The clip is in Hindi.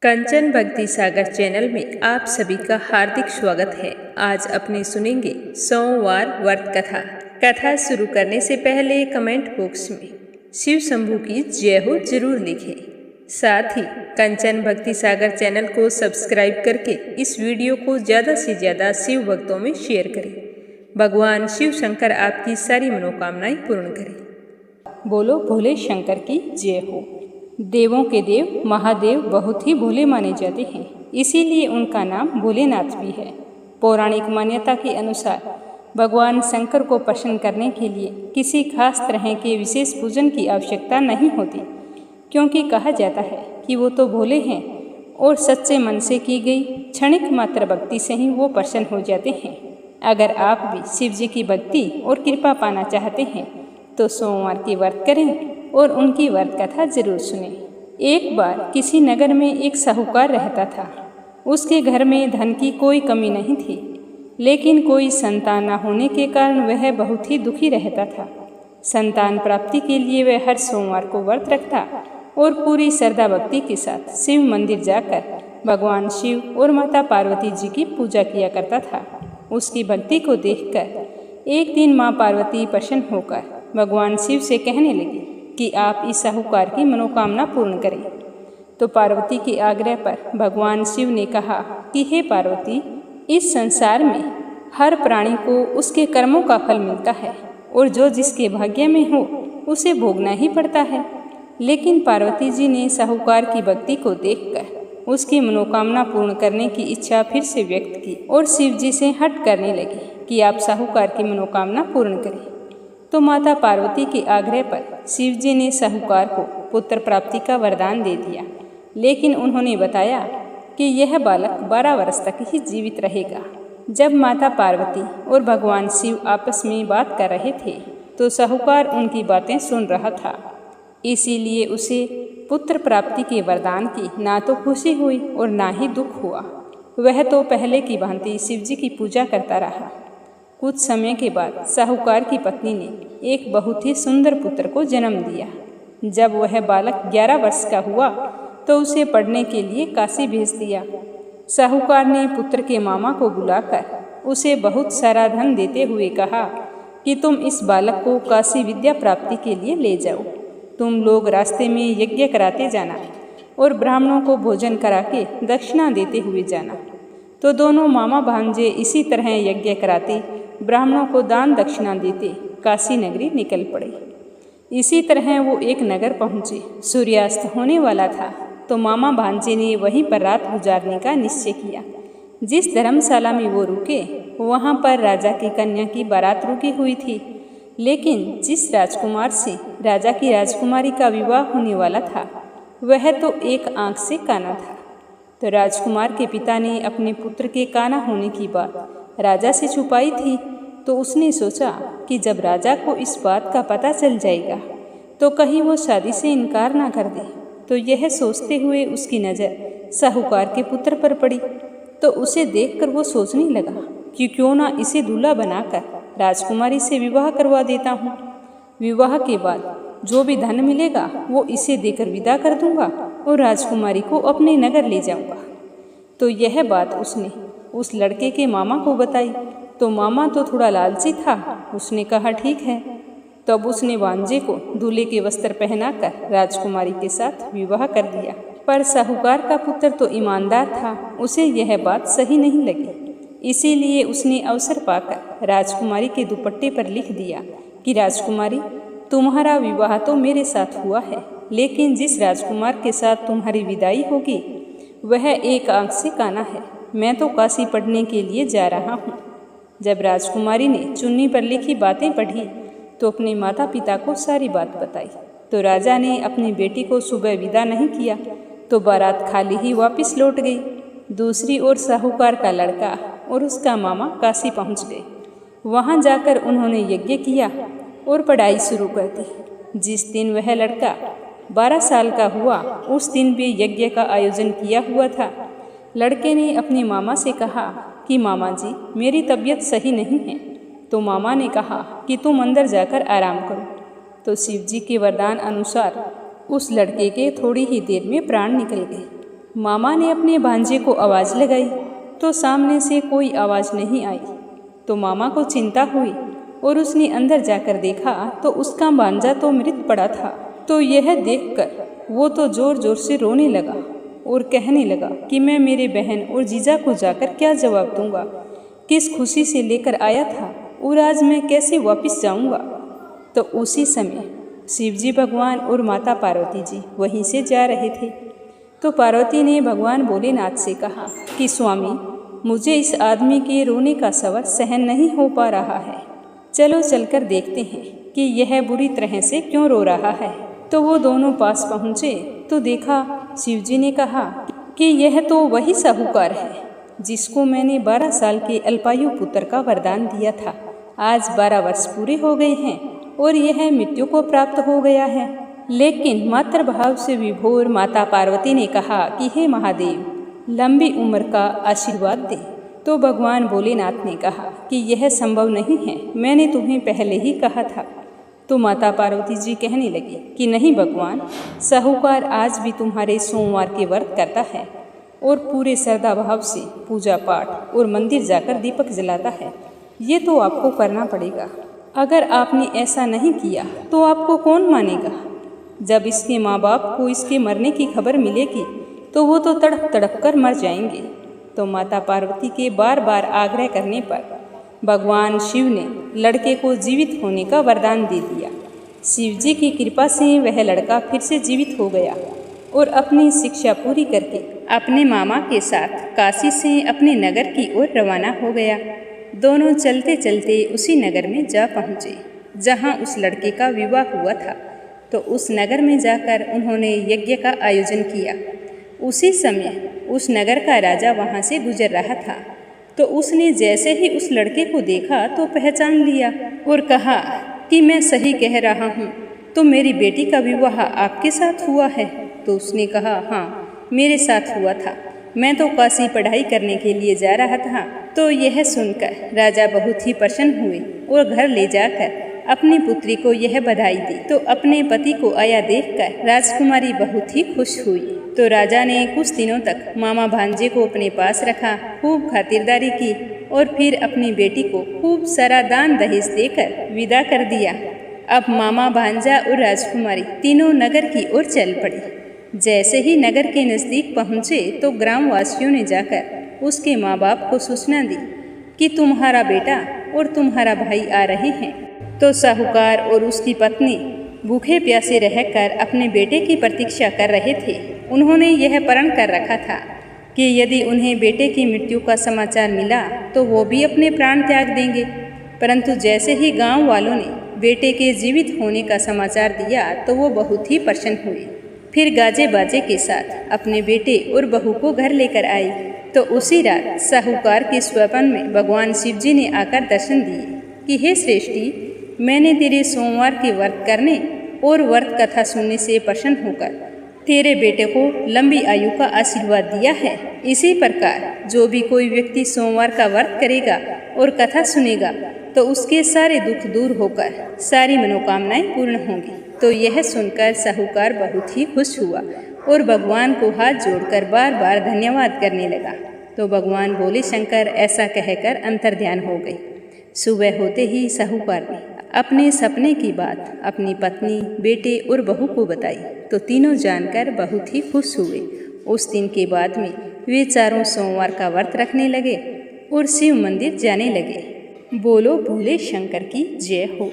कंचन भक्ति सागर चैनल में आप सभी का हार्दिक स्वागत है। आज अपने सुनेंगे सोमवार व्रत कथा। कथा शुरू करने से पहले कमेंट बॉक्स में शिव शंभू की जय हो जरूर लिखें। साथ ही कंचन भक्ति सागर चैनल को सब्सक्राइब करके इस वीडियो को ज़्यादा से ज़्यादा शिव भक्तों में शेयर करें। भगवान शिव शंकर आपकी सारी मनोकामनाएं पूर्ण करें। बोलो भोले शंकर की जय हो। देवों के देव महादेव बहुत ही भोले माने जाते हैं, इसीलिए उनका नाम भोलेनाथ भी है। पौराणिक मान्यता के अनुसार भगवान शंकर को प्रसन्न करने के लिए किसी खास तरह के विशेष पूजन की आवश्यकता नहीं होती, क्योंकि कहा जाता है कि वो तो भोले हैं और सच्चे मन से की गई क्षणिक मात्र भक्ति से ही वो प्रसन्न हो जाते हैं। अगर आप भी शिव जी की भक्ति और कृपा पाना चाहते हैं तो सोमवार की व्रत करें और उनकी व्रत कथा जरूर सुनें। एक बार किसी नगर में एक साहूकार रहता था। उसके घर में धन की कोई कमी नहीं थी, लेकिन कोई संतान न होने के कारण वह बहुत ही दुखी रहता था। संतान प्राप्ति के लिए वह हर सोमवार को व्रत रखता और पूरी श्रद्धा भक्ति के साथ शिव मंदिर जाकर भगवान शिव और माता पार्वती जी की पूजा किया करता था। उसकी भक्ति को देखकर एक दिन माँ पार्वती प्रसन्न होकर भगवान शिव से कहने लगी कि आप इस साहूकार की मनोकामना पूर्ण करें। तो पार्वती के आग्रह पर भगवान शिव ने कहा कि हे पार्वती, इस संसार में हर प्राणी को उसके कर्मों का फल मिलता है और जो जिसके भाग्य में हो उसे भोगना ही पड़ता है। लेकिन पार्वती जी ने साहूकार की भक्ति को देखकर उसकी मनोकामना पूर्ण करने की इच्छा फिर से व्यक्त की और शिव जी से हट करने लगी कि आप साहूकार की मनोकामना पूर्ण करें। तो माता पार्वती के आग्रह पर शिव जी ने साहूकार को पुत्र प्राप्ति का वरदान दे दिया, लेकिन उन्होंने बताया कि यह बालक 12 वर्ष तक ही जीवित रहेगा। जब माता पार्वती और भगवान शिव आपस में बात कर रहे थे तो साहूकार उनकी बातें सुन रहा था, इसीलिए उसे पुत्र प्राप्ति के वरदान की ना तो खुशी हुई और ना ही दुख हुआ। वह तो पहले की भांति शिव जी की पूजा करता रहा। कुछ समय के बाद साहूकार की पत्नी ने एक बहुत ही सुंदर पुत्र को जन्म दिया। जब वह बालक 11 वर्ष का हुआ तो उसे पढ़ने के लिए काशी भेज दिया। साहूकार ने पुत्र के मामा को बुलाकर उसे बहुत सारा धन देते हुए कहा कि तुम इस बालक को काशी विद्या प्राप्ति के लिए ले जाओ। तुम लोग रास्ते में यज्ञ कराते जाना और ब्राह्मणों को भोजन करा के दक्षिणा देते हुए जाना। तो दोनों मामा भांजे इसी तरह यज्ञ कराते, ब्राह्मणों को दान दक्षिणा देते काशी नगरी निकल पड़े। इसी तरह वो एक नगर पहुँचे। सूर्यास्त होने वाला था तो मामा भांजे ने वहीं पर रात गुजारने का निश्चय किया। जिस धर्मशाला में वो रुके वहाँ पर राजा की कन्या की बारात रुकी हुई थी, लेकिन जिस राजकुमार से राजा की राजकुमारी का विवाह होने वाला था वह तो एक आँख से काना था। तो राजकुमार के पिता ने अपने पुत्र के काना होने की बात राजा से छुपाई थी। तो उसने सोचा कि जब राजा को इस बात का पता चल जाएगा तो कहीं वो शादी से इनकार ना कर दे। तो यह सोचते हुए उसकी नज़र साहूकार के पुत्र पर पड़ी। तो उसे देखकर वो सोचने लगा कि क्यों ना इसे दूल्हा बनाकर राजकुमारी से विवाह करवा देता हूँ। विवाह के बाद जो भी धन मिलेगा वो इसे देकर विदा कर दूंगा और राजकुमारी को अपने नगर ले जाऊंगा। तो यह बात उसने उस लड़के के मामा को बताई। तो मामा तो थोड़ा लालची था, उसने कहा ठीक है। तब उसने भांजे को दूल्हे के वस्त्र पहनाकर राजकुमारी के साथ विवाह कर दिया। पर साहूकार का पुत्र तो ईमानदार था, उसे यह बात सही नहीं लगी। इसीलिए उसने अवसर पाकर राजकुमारी के दुपट्टे पर लिख दिया कि राजकुमारी, तुम्हारा विवाह तो मेरे साथ हुआ है, लेकिन जिस राजकुमार के साथ तुम्हारी विदाई होगी वह एक आँख से काना है। मैं तो काशी पढ़ने के लिए जा रहा हूँ। जब राजकुमारी ने चुन्नी पर लिखी बातें पढ़ी तो अपने माता पिता को सारी बात बताई। तो राजा ने अपनी बेटी को सुबह विदा नहीं किया तो बारात खाली ही वापस लौट गई। दूसरी ओर साहूकार का लड़का और उसका मामा काशी पहुँच गए। वहाँ जाकर उन्होंने यज्ञ किया और पढ़ाई शुरू कर दी। जिस दिन वह लड़का 12 साल का हुआ उस दिन भी यज्ञ का आयोजन किया हुआ था। लड़के ने अपने मामा से कहा कि मामा जी, मेरी तबीयत सही नहीं है। तो मामा ने कहा कि तुम अंदर जाकर आराम करो। तो शिव जी के वरदान अनुसार उस लड़के के थोड़ी ही देर में प्राण निकल गए। मामा ने अपने भांजे को आवाज़ लगाई तो सामने से कोई आवाज़ नहीं आई। तो मामा को चिंता हुई और उसने अंदर जाकर देखा तो उसका भांजा तो मृत पड़ा था। तो यह देखकर वो तो ज़ोर ज़ोर से रोने लगा और कहने लगा कि मैं मेरे बहन और जीजा को जाकर क्या जवाब दूंगा, किस खुशी से लेकर आया था और आज मैं कैसे वापस जाऊंगा। तो उसी समय शिवजी भगवान और माता पार्वती जी वहीं से जा रहे थे। तो पार्वती ने भगवान भोलेनाथ से कहा कि स्वामी, मुझे इस आदमी के रोने का स्वर सहन नहीं हो पा रहा है, चलो चलकर देखते हैं कि यह बुरी तरह से क्यों रो रहा है। तो वो दोनों पास पहुँचे तो देखा, शिवजी ने कहा कि यह तो वही साहूकार है जिसको मैंने 12 साल के अल्पायु पुत्र का वरदान दिया था। आज 12 वर्ष पूरे हो गए हैं और यह मृत्यु को प्राप्त हो गया है। लेकिन मातृभाव से विभोर माता पार्वती ने कहा कि हे महादेव, लंबी उम्र का आशीर्वाद दे। तो भगवान भोलेनाथ ने कहा कि यह संभव नहीं है, मैंने तुम्हें पहले ही कहा था। तो माता पार्वती जी कहने लगी कि नहीं भगवान, साहूकार आज भी तुम्हारे सोमवार के व्रत करता है और पूरे श्रद्धा भाव से पूजा पाठ और मंदिर जाकर दीपक जलाता है। ये तो आपको करना पड़ेगा। अगर आपने ऐसा नहीं किया तो आपको कौन मानेगा। जब इसके माँ बाप को इसके मरने की खबर मिलेगी तो वो तो तड़प तड़प कर मर जाएंगे। तो माता पार्वती के बार बार आग्रह करने पर भगवान शिव ने लड़के को जीवित होने का वरदान दे दिया। शिव जी की कृपा से वह लड़का फिर से जीवित हो गया और अपनी शिक्षा पूरी करके अपने मामा के साथ काशी से अपने नगर की ओर रवाना हो गया। दोनों चलते चलते उसी नगर में जा पहुँचे जहाँ उस लड़के का विवाह हुआ था। तो उस नगर में जाकर उन्होंने यज्ञ का आयोजन किया। उसी समय उस नगर का राजा वहाँ से गुजर रहा था। तो उसने जैसे ही उस लड़के को देखा तो पहचान लिया और कहा कि मैं सही कह रहा हूँ, तो मेरी बेटी का विवाह आपके साथ हुआ है। तो उसने कहा, हाँ मेरे साथ हुआ था, मैं तो काशी पढ़ाई करने के लिए जा रहा था। तो यह सुनकर राजा बहुत ही प्रसन्न हुए और घर ले जाकर अपनी पुत्री को यह बधाई दी। तो अपने पति को आया देखकर राजकुमारी बहुत ही खुश हुई। तो राजा ने कुछ दिनों तक मामा भांजे को अपने पास रखा, खूब खातिरदारी की और फिर अपनी बेटी को खूब सारा दान दहेज देकर विदा कर दिया। अब मामा भांजा और राजकुमारी तीनों नगर की ओर चल पड़ी। जैसे ही नगर के नज़दीक पहुँचे तो ग्रामवासियों ने जाकर उसके माँ बाप को सूचना दी कि तुम्हारा बेटा और तुम्हारा भाई आ रहे हैं। तो साहूकार और उसकी पत्नी भूखे प्यासे रहकर अपने बेटे की प्रतीक्षा कर रहे थे। उन्होंने यह प्रण कर रखा था कि यदि उन्हें बेटे की मृत्यु का समाचार मिला तो वो भी अपने प्राण त्याग देंगे। परंतु जैसे ही गांव वालों ने बेटे के जीवित होने का समाचार दिया तो वो बहुत ही प्रसन्न हुए। फिर गाजे बाजे के साथ अपने बेटे और बहू को घर लेकर आई। तो उसी रात साहूकार के स्वप्न में भगवान शिव जी ने आकर दर्शन दिए कि हे श्रेष्ठी, मैंने तेरे सोमवार के व्रत करने और व्रत कथा सुनने से प्रसन्न होकर तेरे बेटे को लंबी आयु का आशीर्वाद दिया है। इसी प्रकार जो भी कोई व्यक्ति सोमवार का व्रत करेगा और कथा सुनेगा तो उसके सारे दुख दूर होकर सारी मनोकामनाएं पूर्ण होंगी। तो यह सुनकर साहूकार बहुत ही खुश हुआ और भगवान को हाथ जोड़कर बार बार धन्यवाद करने लगा। तो भगवान भोले शंकर ऐसा कहकर अंतर्ध्यान हो गए। सुबह होते ही साहूकार ने अपने सपने की बात अपनी पत्नी, बेटे और बहू को बताई। तो तीनों जानकर बहुत ही खुश हुए। उस दिन के बाद में वे चारों सोमवार का व्रत रखने लगे और शिव मंदिर जाने लगे। बोलो भोले शंकर की जय हो।